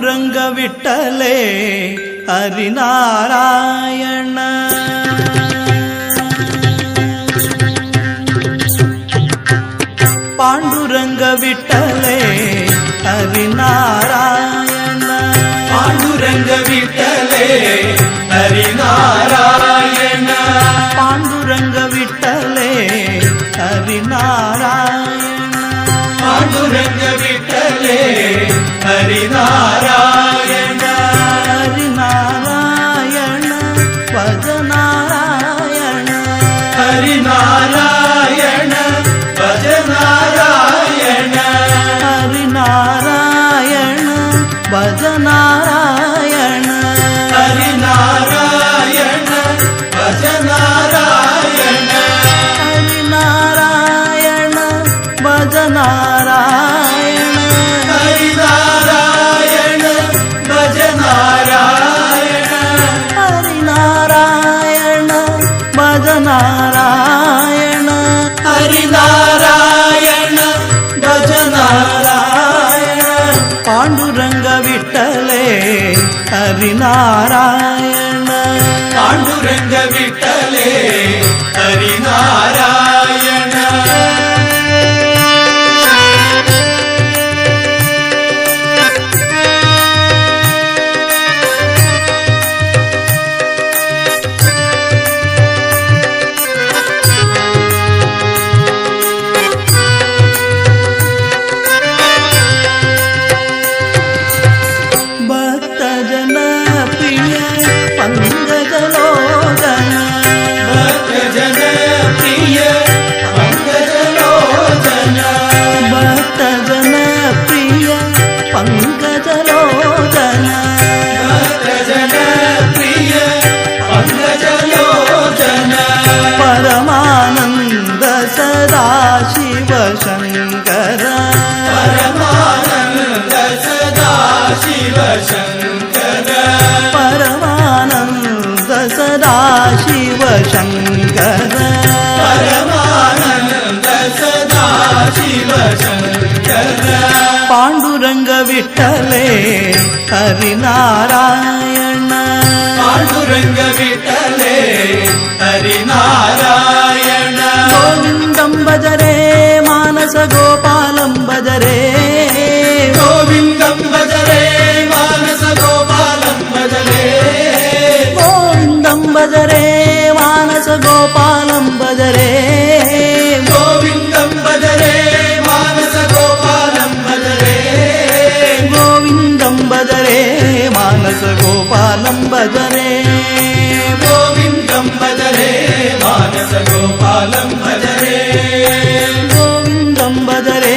पांडुरंग विठ्ठले हरिनारायण पांडुरंग विठ्ठले हरिनारायण पांडुरंग विठ्ठले हरिनारायण पांडुरंग विठ्ठले हरिनारायण पांडुरंग विठ्ठले हरिनारायण हरिनारायण भज नारायण हरिनारायण भज नारायण हरिनारायण भज नारायण हरिनारायण भज नारायण हरिनारायण भज नारायण हरिनारायण भज नारायण हरिनारायण भज नारायण हरिनारायण भज नारायण पांडुरंग विठ्ठले हरिनारायण पांडुरंग विठ्ठले हरिनारायण भक्तजन प्रिय पंकजलोचन भक्तजन प्रिय पंकजलोचन भक्तजन प्रिय पंकजलोचन भक्तजन प्रिय पंकजलोचन परमानंद सदाशिव शंकर परमानंद सदाशिव शंकर परमानंद सदाशिव शंकर परमानंद सदाशिव शंकर पांडुरंग विठ्ठले हरिनारायण पांडुरंग विठ्ठले हरिनारायण गोविंदं भज रे मानस गोपालं भज रे गोविंदं भज रे मानस गोपालं भज रे गोविंदं भज रे मानस गोपालं भज रे गोविंदं भज रे मानस गोपालं भज रे गोविंदं भज रे मानस गोपालं भज रे गोविंदं भज रे मानस गोपालं भज रे गोविंदं भज रे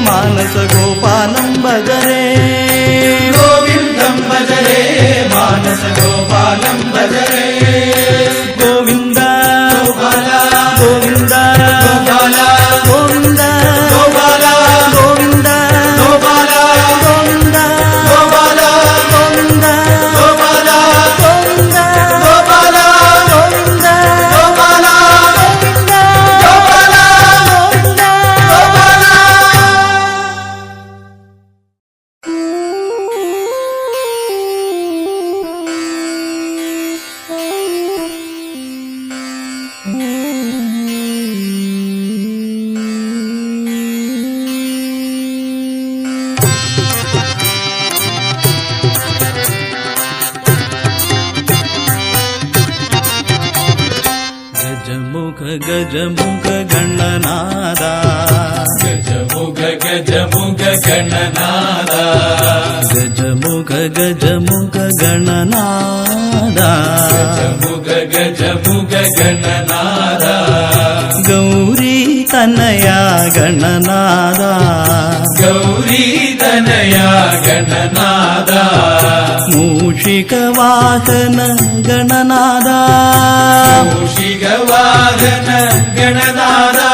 मानस गोपालं भज रे गोविंदं भज रे मानस गोपालं भज रे गोविंद गोपाला गोविंद गोपाला गोविंद गोपाला गोविंद गोपाला गोविंद गोपाला गोविंद गोपाला गोविंद गोपाला गोविंद गोपाला गोविंद गोपाला गोपाला गजमुख गजमुख गणनादा गजमुख गजमुख गणनादा गजमुख गजमुख गणनादा गजमुख गजमुख गणनादा गौरी तनया गणनादा गौरी तनया गणनादा मूषिक वाहन गणनादा मूषिक वाहन गणनादा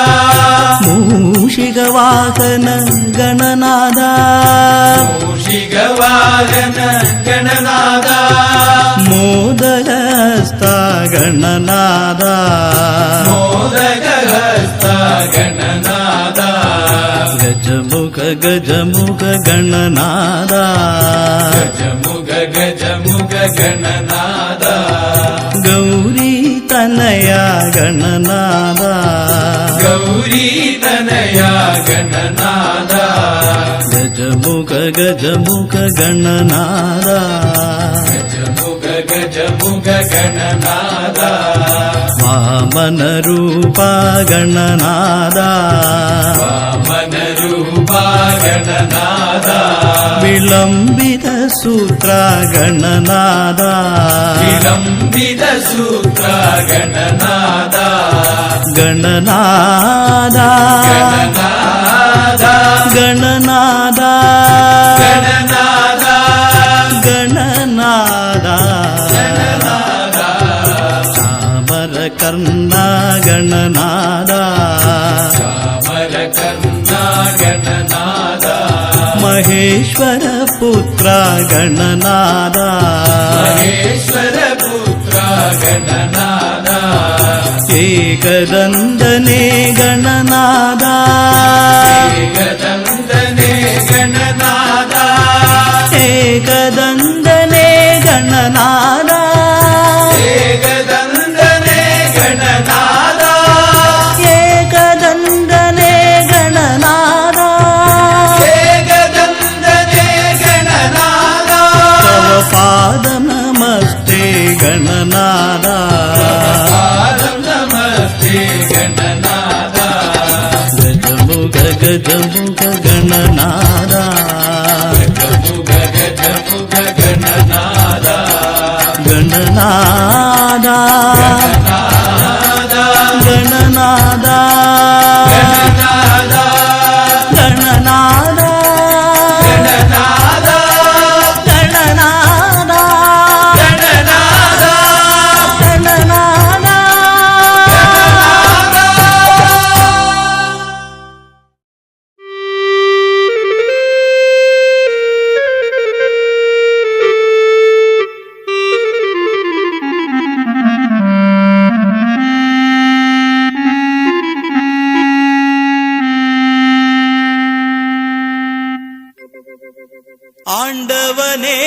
मूषिक वाहन गणनादा मूषिक वाहन गणनादा मोदहस्ता गणनादा मोदकहस्ता गणनादा गजमुख गजमुख गणनादा ಗಜಮುಗ ಗಜಮುಗ ಗಣನಾದ ಗೌರಿ ತನಯ ಗಣನಾದ ಗೌರಿ ತನಯ ಗಣನಾದ ಗಜಮುಖ ಗಜಮುಖ ಗಣನಾದ ಗಜಮುಗ ಗಜಮುಗ ಗಣನಾದ ವಾಮನ ರೂಪ ಗಣನಾದ ವಾಮನ ರೂಪ ಗಣನಾದ ವಿಳಂಬಿತ ಸೂತ್ರ ಗಣನಾದ ವಿಳಂಬಿತ ಸೂತ್ರ ಗಣನಾದ ಗಣನಾದ ಗಣನಾದ ಗಣನಾದ ಗಣನಾದ ಗಣನಾದ ಗಣನಾದ ಚಾಮರ ಕರ್ಣ ಗಣನಾದ ಚಾಮರ ಕರ್ಣ ಗಣನಾದ ಮಹೇಶ್ವರ ಪುತ್ರ ಗಣನಾದ ಮಹೇಶ್ವರ ಪುತ್ರ ಗಣನಾದ ಏಕದಂದನೆ ಗಣನಾದ ಏಕದಂದನೆ ಗಣನಾದ ಏಕದಂದನೆ ಗಣನಾದ ಏಕದಂದನೆ ಗಣನಾದ ಏಕದಂದನೆ ಗಣನಾದ ಏಕದಂದನೆ ಗಣನಾದ ತವ ಪಾದ ನಮಸ್ತೆ ಗಣನಾದ ಪಾದಂ ನಮಸ್ತೆ ಗಣನಾದ ಗಜಮುಖ ಗಜಮುಖ ಗಣನಾದ ಗಜಮುಗ ಗಜಮುಗ ಗಣನಾದ ಗಣನಾದ ಗಣನಾದ ಗಣನಾದ ಗಣನಾದ ಗಣನಾದ ಗಣನಾದ ಗಣನಾದ ಗಣನಾದ ಗಣನಾದ ஆண்டவனே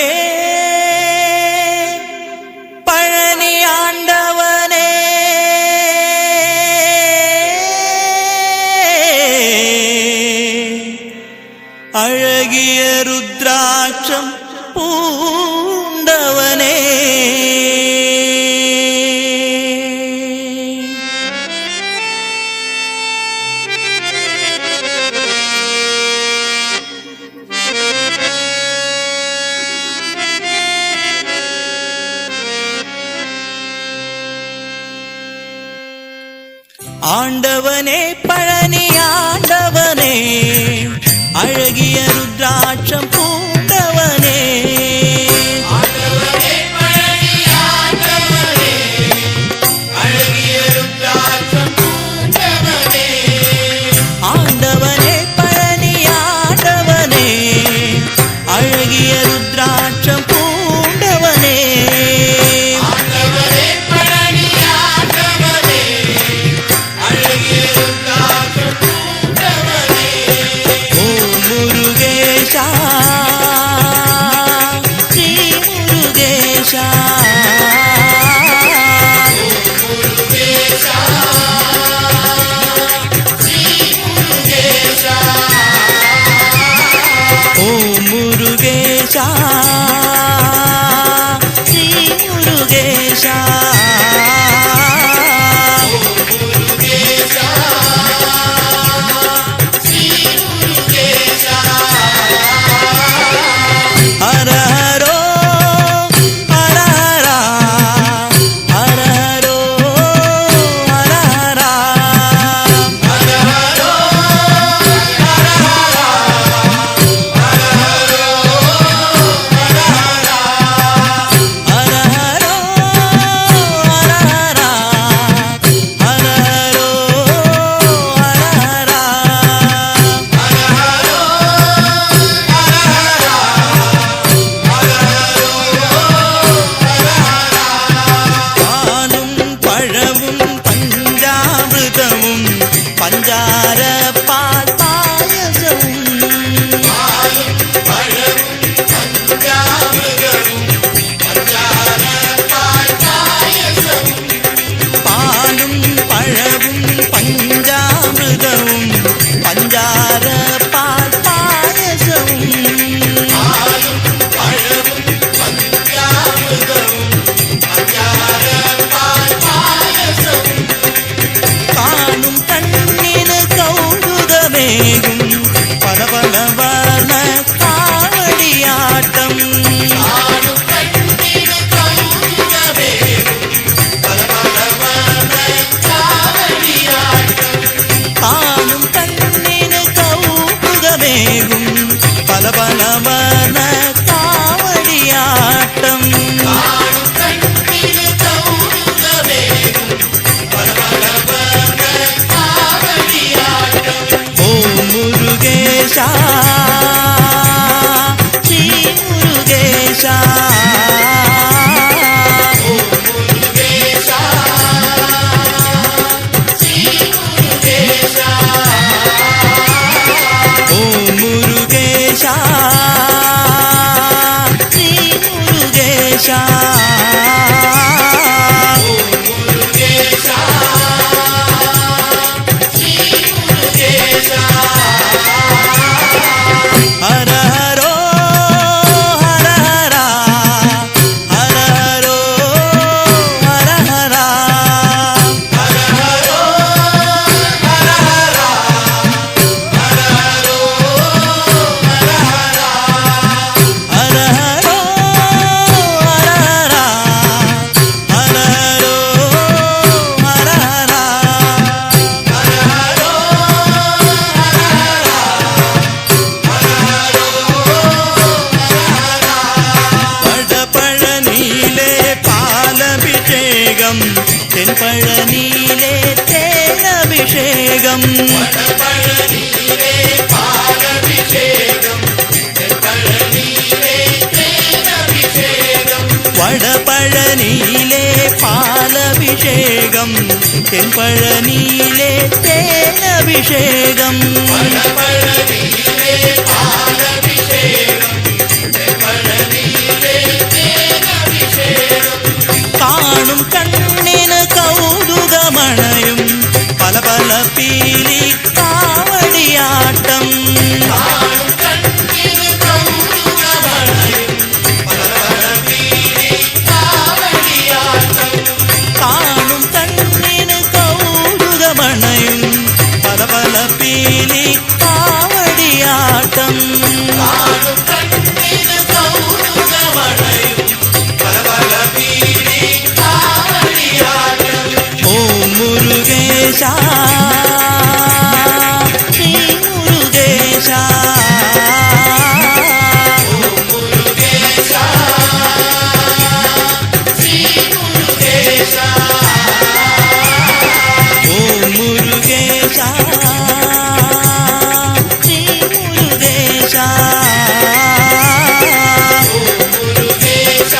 பழனி ஆண்டவனே அழகிய ருத்ராட்சம் பூண்டவனே ஆண்டவனே பழனி ஆண்டவனே அழகிய ருத்ராட்சம் பூண்டவனே ஆண்டவனே பழனி ஆண்டவனே அழகிய ருத்ராட்சம் பூண்டவனே ஆண்டவனே பழனி ஆண்டவனே அழகிய ருத்ராட்சம் பூண்டவனே ஆண்டவனே பழனி ஆண்டவனே அழகிய ருத்ராட்சம் பூண்டவனே ஓ முருகேஷா ஸ்ரீ முருகேஷா முருகேஷா ஸ்ரீ முருகேஷா ஓ முருகேஷா ஸ்ரீ முருகேஷா முருகேஷா ஸ்ரீ முருகேஷா ஹர ஹரோ ஹர ஹரா ஹர ஹரோ ஹர ஹரா ஹர ஹரோ ஹர ஹரா ஹர ஹரோ ஹர ஹரா ஹர ஹரோ തേനഭിഷേകം തെൻപഴനിയിലെ തേനഭിഷേകം വടപഴനിയിലെ പാലഭിഷേകം തെൻപഴനിയിലെ തേനഭിഷേകം വടപഴനിയിലെ പാലഭിഷേകം തെൻപഴനിയിലെ തേനഭിഷേകം വടപഴനിയിലെ പാലഭിഷേകം തെൻപഴനിയിലെ തേനഭിഷേകം കാണും കണ്ണിന് കൗതുകമണയും പല പല പീലി കാവടിയാട്ടം കാണും കണ്ണിന് കൗതുകമണയും പല പല പീലി കാവടിയാട്ടം കാണും കണ്ണിന് കൗതുകമണയും പല പല പീലി കാവടിയാട്ടം കാണും കണ്ണിന് കൗതുകമണയും പല പല പീലി കാവടിയാട്ടം ഓം മുരുകേശ ശ്രീ മുരുകേശ മുരുകേശ ശ്രീ മുരുകേശ ഓം മുരുകേശ ശ്രീ മുരുകേശ മുരുകേശ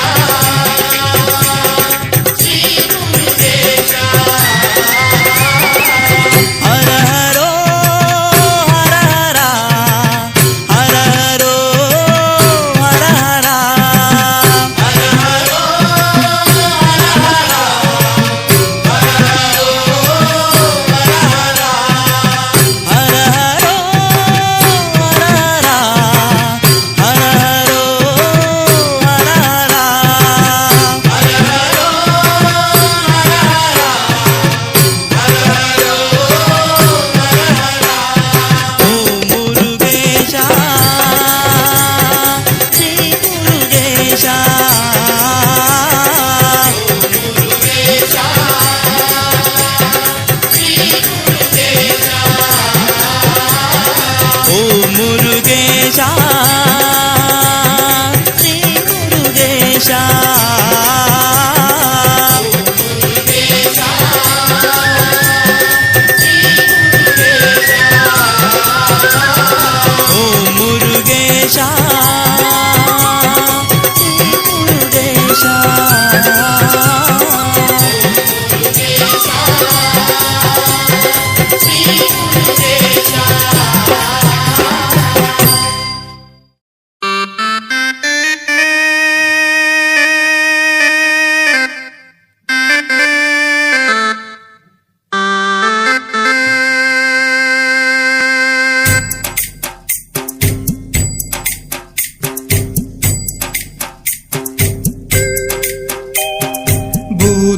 ശ്രീ മുരുകേശ ഹര ഹരോ ഹര ഹര ഹര ഹരോ ഹര ഹര ഹര ഹരോ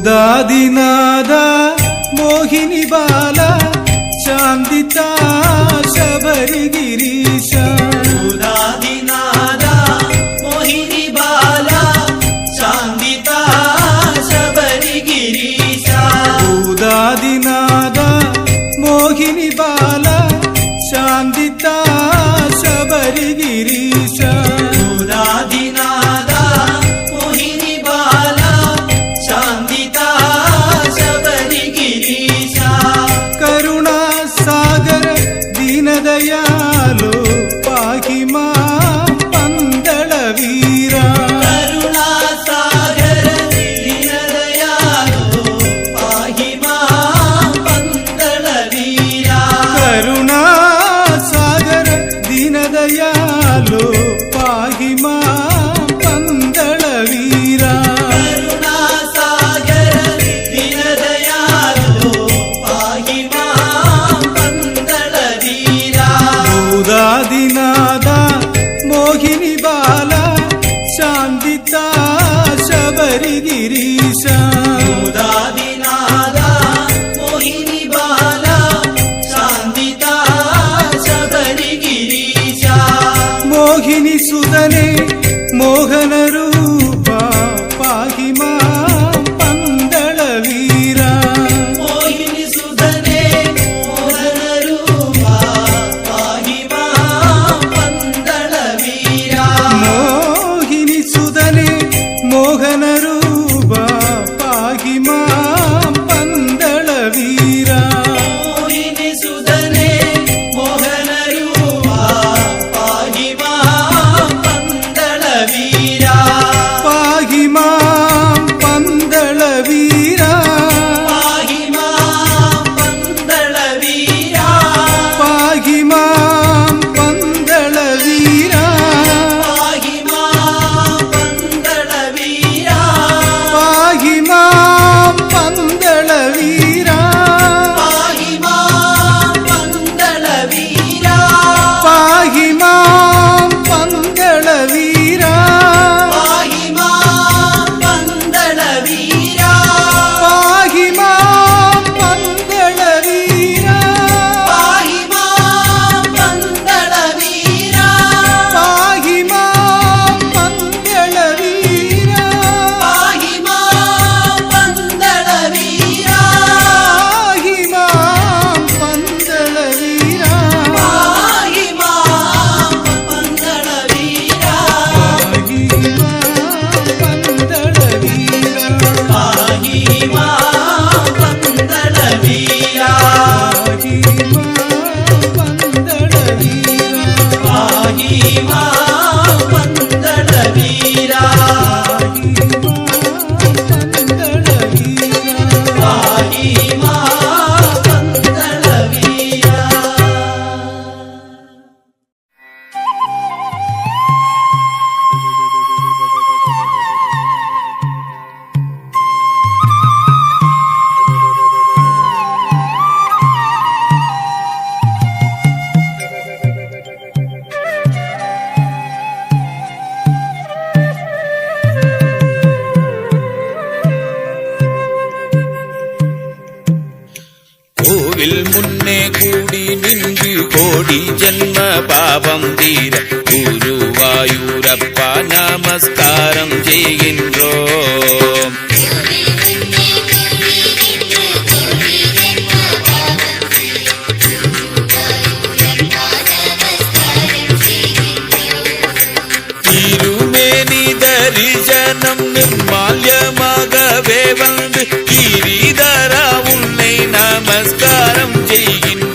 ഭൂതാദിനാഥ മോഹിനി ബാല ശാന്തിത ശബരിഗിരീശ ഭൂതാദിനാഥ മോഹിനി ബാല ശാന്തിത ശബരിഗിരീശ ഭൂതാദിനാഥ മോഹിനി ബാല ശാന്തിത ശബരിഗിരീശ ഭൂതാദിനാഥ മോഹിനി ബാല ശാന്തിത ശബരിഗിരീശ കരുണാസാഗര ദീനദയാലോ പാഹി മാം പന്തള വീര കരുണാസാഗര ദീനദയാലോ പാഹി മാം പന്തള വീര കരുണാസാഗര ദീനദയാലോ പാഹി മാം പന്തള വീര കരുണാസാഗര ദീനദയാലോ പാഹി മാം പന്തള വീര ഭൂതാദിനാഥ മോഹിനി ബാല ശാന്തിത ശബരിഗിരീശ ഭൂതാദിനാഥ മോഹിനി ബാല ശാന്തിത ശബരിഗിരീശ മോഹിനി സുതനെ മോഹന രൂപ പാഹി മാം പന്തള വീര മോഹിനി സുധനെ മോഹന രൂപ പാഹി മാം പന്തള വീര മോഹിനി സുതനെ മോഹന രൂപ முன்னே கூடி நின்று கோடி ஜென்ம பாவம் தீர குருவாயூரப்பா நமஸ்காரம் செய்கின்றோம். திருமேனி தரிசனம் நிர்மால்யமாகவே வந்து கிரிதரா உன்னை நமஸ்காரம் செய்கின்றோம்.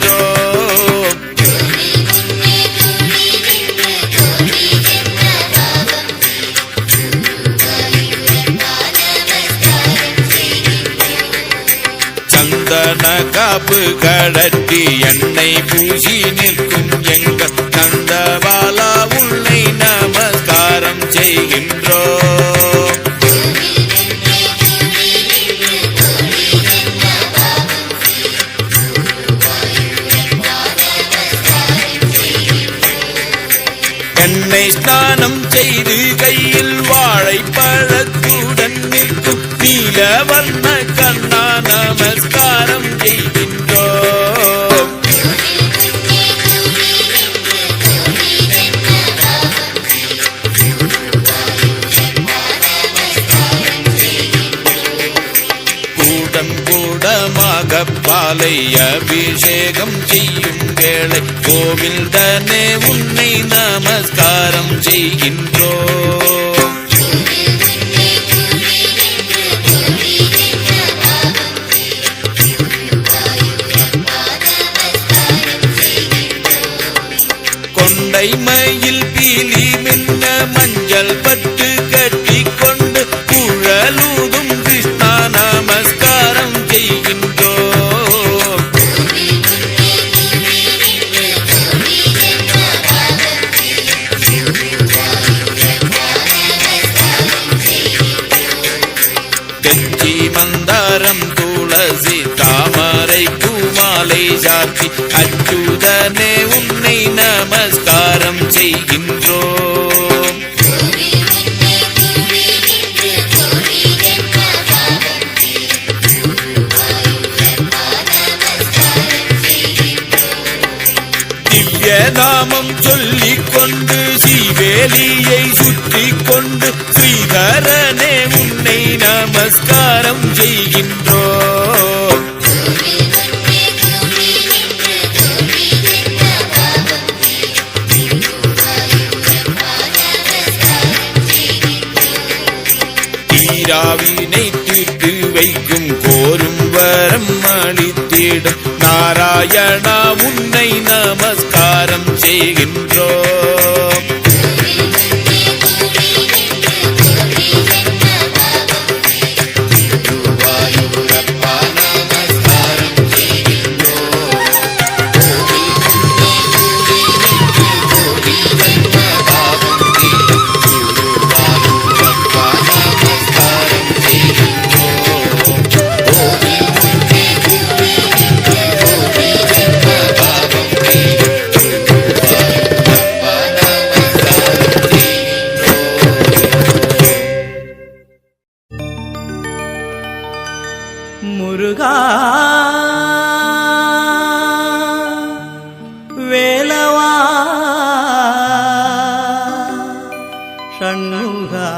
சந்தன காப்பு கடற்றி எண்ணெய் பூசி நிற்கும் எங்கள் நந்தபாலா உன்னை நமஸ்காரம் செய்கின்றோம். எண்ணெய் ஸ்நானம் செய்து கையில் வாழைப்பழத்துடன் நிற்கும் நீலவர்ண கண்ணா நமஸ்காரம் செய்கின்றோம். கூடம் கூடமாக பாலை அபிஷேகம் செய்யும் வேளை கோவில் தானே உன்னை நமஸ்காரம் செய்கின்றோம். கொண்டை மயில் பீலி மின்ன மஞ்சள் பட்டு கட்டி கொண்டு குழலூதும் கிருஷ்ணா நமஸ்காரம் செய்கின்றோம். தெச்சி மந்தாரம் துளசி தாமரை பூமாலை சாத்தி அச்சுதனே உன்னை நமஸ்காரம் செய்கின்றோம். திவ்ய நாமம் சொல்லிக் கொண்டு சீவேலியை சுற்றி கொண்டு ஸ்ரீதரனே உன்னை நமஸ்காரம் செய்கின்றோம். தீராவினை தீர்த்து வைக்கும் கோரும் வரம் அளித்திடும் நாராயணா உன்னை நமஸ்காரம் செய்கின்றோம். குருவாயூரப்பா நமஸ்காரம் செய்கின்றோம். குருவாயூரப்பா நமஸ்காரம் முருகா வேலவா ஷண்முகா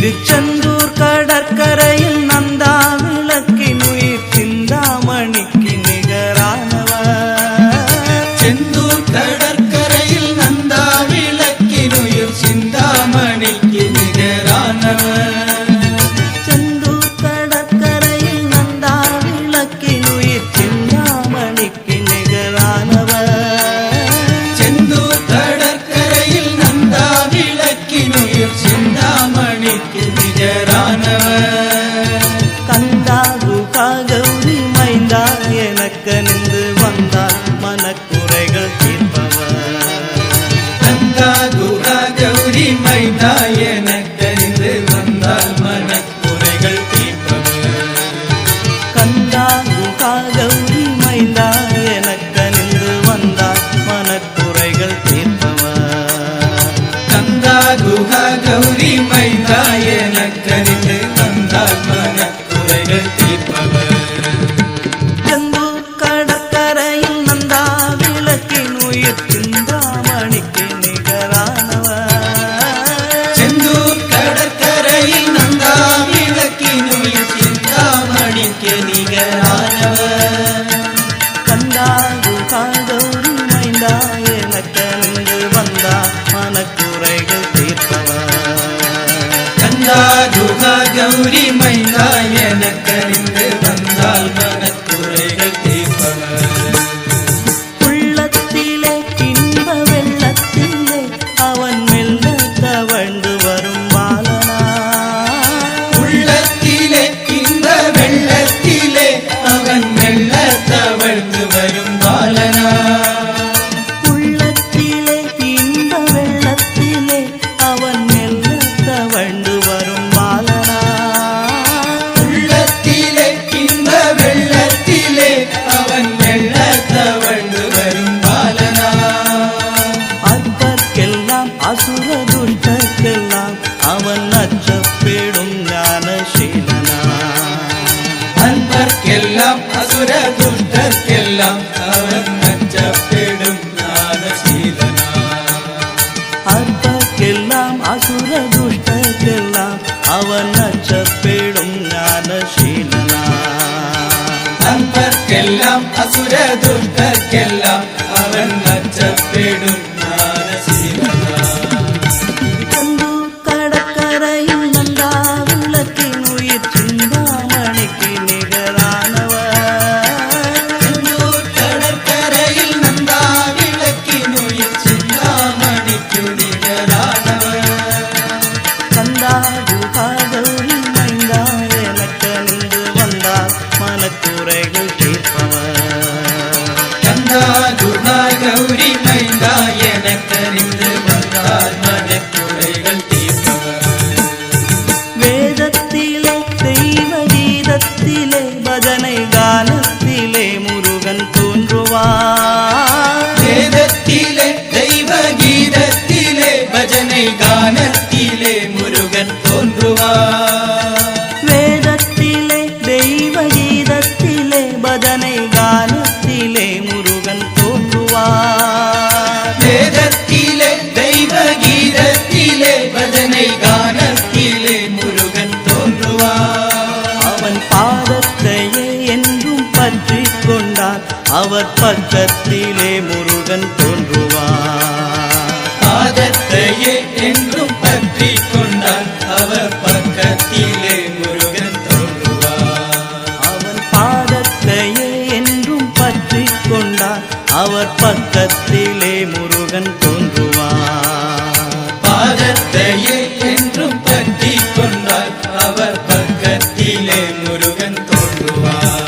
திருச்செந்தூர் கடற்கரையில் நந்தா விளக்கின் உயிர் சிந்தாமணிக்கு நிகரானவர். செந்தூர் கடற்கரையில் நந்தா விளக்கின் உயிர் சிந்தாமணிக்கு நிகரானவர். செந்தூர் கடற்கரையில் நந்தா விளக்கின் உயிர் சிந்தாமணிக்கு நிகரானவர். செந்தூர் கடற்கரையில் நந்தா விளக்கின் உயிர் சிந்தாமணிக்கு நிகரானவர். குகா கௌரி மைந்தா எனக்கறிந்து வந்தால் மனக்குறைகள் தீர்ப்பவர். உள்ளத்திலே இன்ப வெள்ளத்திலே அவன் மெல்ல தவழ்ந்து வரும் பாலனா. உள்ளத்திலே இந்த வெள்ளத்திலே அவன் மெல்ல தவழ்ந்து வரும் பாலனா. உள்ளத்திலே இன்ப வெள்ளத்திலே அவன் மெல்ல தவழ்ந்து வரும் பாலனா. உள்ளத்திலே இந்த வெள்ளத்திலே அவன் மெல்ல தவழ்ந்து வரும் பாலனா. அற்பர்க்கெல்லாம் அசுர துஷ்டர்க்கெல்லாம் அவன் அச்சப்பேடும் ஞானசீலனா. அன்பர்க்கெல்லாம் அசுர துஷ்டர்க்கெல்லாம் அவன் அச்சப்படும் ஞானசீலனா. அற்பர்க்கெல்லாம் அசுர துஷ்டர்க்கெல்லாம் அவன் அச்சப்பேடும் ஞானசீலனா. அன்பர்க்கெல்லாம் அசுர துஷ்டர்க்கெல்லாம் அவன் அச்சப்படும் ஞானசீலனா. திருச்செந்தூர் கடற்கரையில் நந்தா விளக்கின் உயிர் சிந்தாமணிக்கு நிகரானவர். செந்தூர் கடற்கரையில் நந்தா விளக்கினுயிர் சிந்தாமணிக்கு நிகரானவர். கந்தா குகா கௌரி மைந்தா எனக்கணிந்து வந்தார் மனக்குறைகள் தீர்ப்பவர். கந்தா குகா கௌரி மைந்தா எனக்கறிந்து வந்தால் மனக்குறைகள் தீர்ப்பவர். வேதத்திலே தெய்வ கீதத்திலே பஜனை கானத்திலே முருகன் தோன்றுவார். வேதத்திலே தெய்வ கீதத்திலே பஜனை கானத்திலே முருகன் தோன்றுவார். வேதத்திலே தெய்வ கீதத்திலே பஜனை கானத்திலே முருகன் தோன்றுவார். வேதத்திலே தெய்வ கீதத்திலே பஜனை கானத்திலே முருகன் தோன்றுவார். அவன் பாதத்தையே என்றும் பற்றி கொண்டார் அவர் பக்கத்திலே முருகன் தோன்றுவார். பாதத்தையே என்றும் பற்றி கொண்டான் அவர் பக்கத்திலே முருகன் தோன்றுவார். அவன் பாதத்தையே என்றும் பற்றி கொண்டார் அவர் பக்கத்திலே முருகன் தோன்றுவார். பாதத்தையே என்றும் பற்றி கொண்டான் அவர் பக்கத்திலே முருகன் தோன்றுவார்.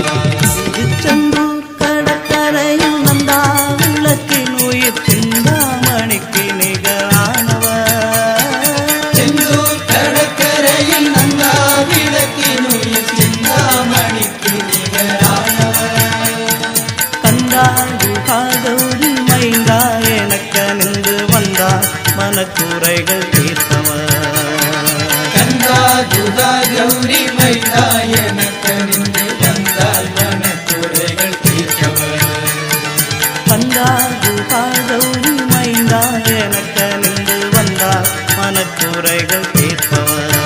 திருச்செந்தூர் கடற்கரையில் நந்தா விளக்கின் உயிர் சிந்தாமணிக்கு நிகரானவர். செந்தூர் கடற்கரையில் நந்தா விளக்கினுயிர் சிந்தாமணிக்கு நிகரானவர். கந்தா குகா கௌரி மைந்தா எனக்கணிந்து வந்தார் மனக்குறைகள் தீர்த்தவர். கந்தா குகா கௌரி மைந்தா எனக்கறிந்து வந்தால் மனக்குறைகள் தீர்ப்பவர். கந்தா குகா கௌரி மைந்தா எனக்கணிந்து வந்தார் மனக்குறைகள் தீர்த்தவர்.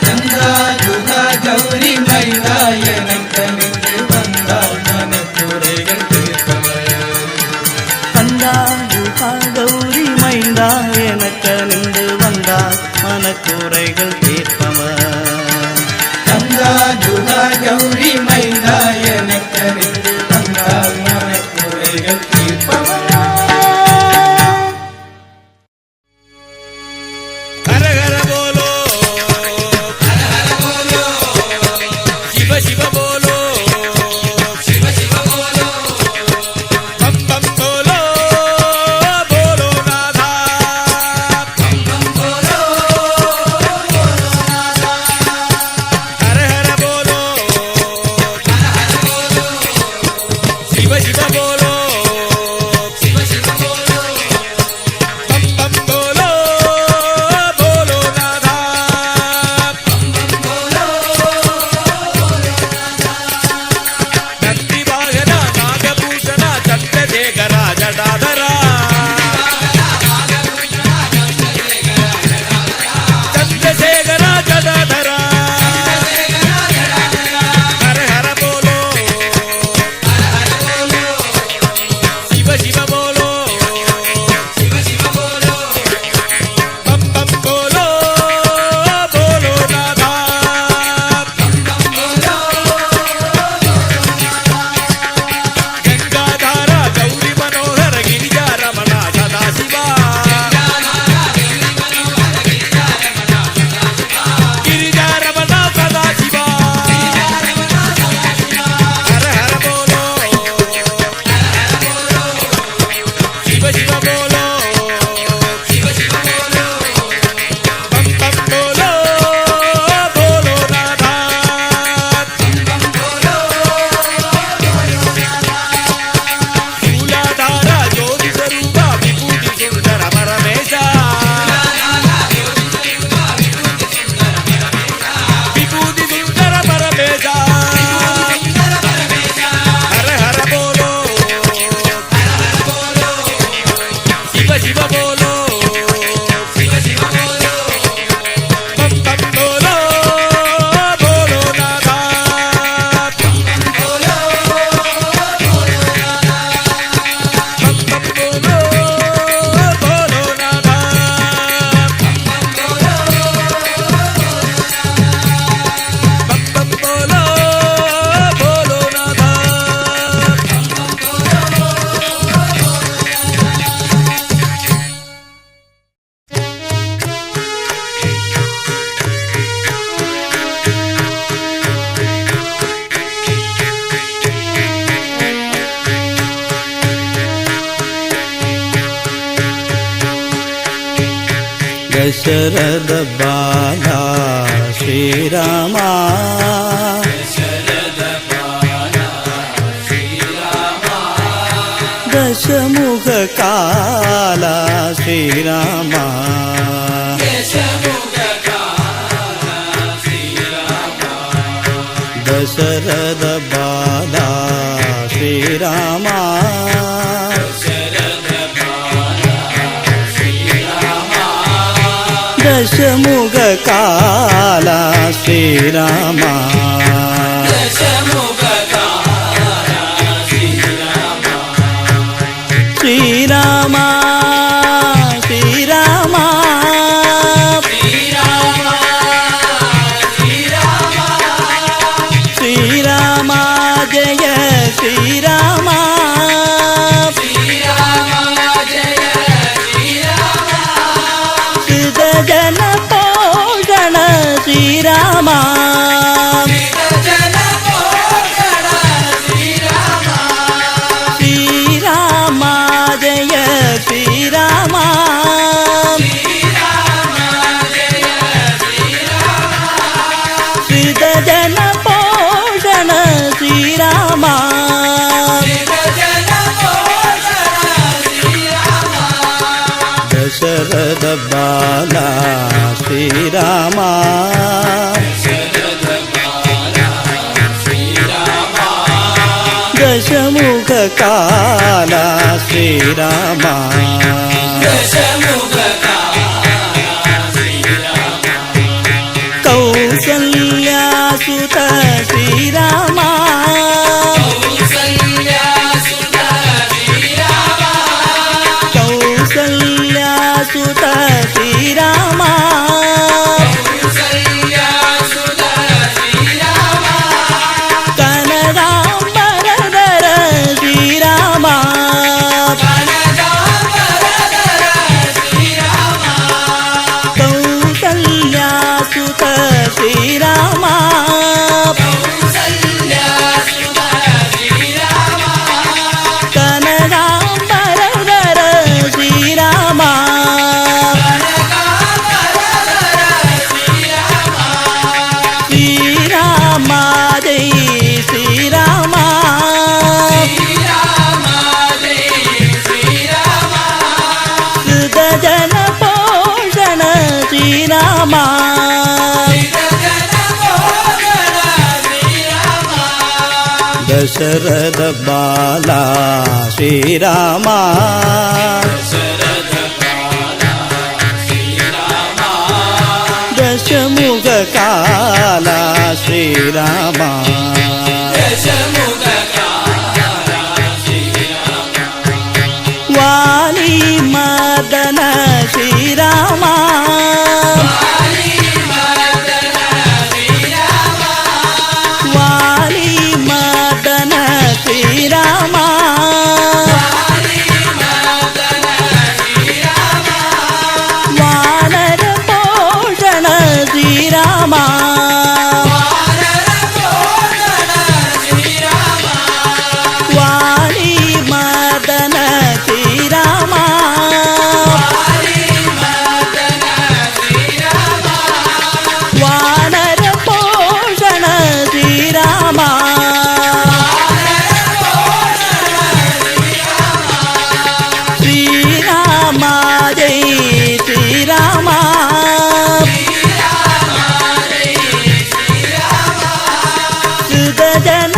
கந்தா குகா கௌரி மைந்தா எனக்கறிந்து வந்தால் மனக்குறைகள் தீர்ப்பவர். கந்தா குகா கௌரி மைந்தா எனக்கணிந்து வந்தார் மனக்குறைகள் தீர்ப்பவர். கந்தா குகா கௌரி மைந்தா எனக்கறிந்து வந்தால் மனக்குறைகள் தீர்ப்பவர். ஹர ஹர போலோ, சிவ சிவ போலோ, பம் பம் போலோ, போலோ நாதா, ஹர ஹர போலோ, దశరథ బాలా శ్రీరామ దశముఖ కాల శ్రీరామ దశరథ బాలా శ్రీరామ దశముఖ కాల శ్రీరామ శ్రీరామ శ్రీరామ శ్రీరామ జయ శ్రీరామ సిద్ధ జన పోషణ శ్రీరామ శ్రీరామ జయ శ్రీరామ సిద్ధ జన పోషణ శ్రీరామ దశరథ బాలా శ్రీరామ దశముఖ కాల శ్రీరామ కౌసల్యాసుత శ్రీరామ కౌసల్యాసుత శ్రీరామ కనకాంబరధర శ్రీరామ కౌసల్యాసుత శ్రీరామ కనకాంబరధర శ్రీరామ శ్రీరామ జై శ్రీరామ సుధ జన పోషణ శ్రీరామ దశరథ బాలా శ్రీరామ దశముఖ కాల శ్రీరామ వాలి మదన శ్రీరామ వాలి మదన శ్రీరామ వానర పోషణ శ్రీరామ వాలి మదన శ్రీరామ వానర పోషణ శ్రీరామ శ్రీరామ జై శ్రీరామ సుధ జన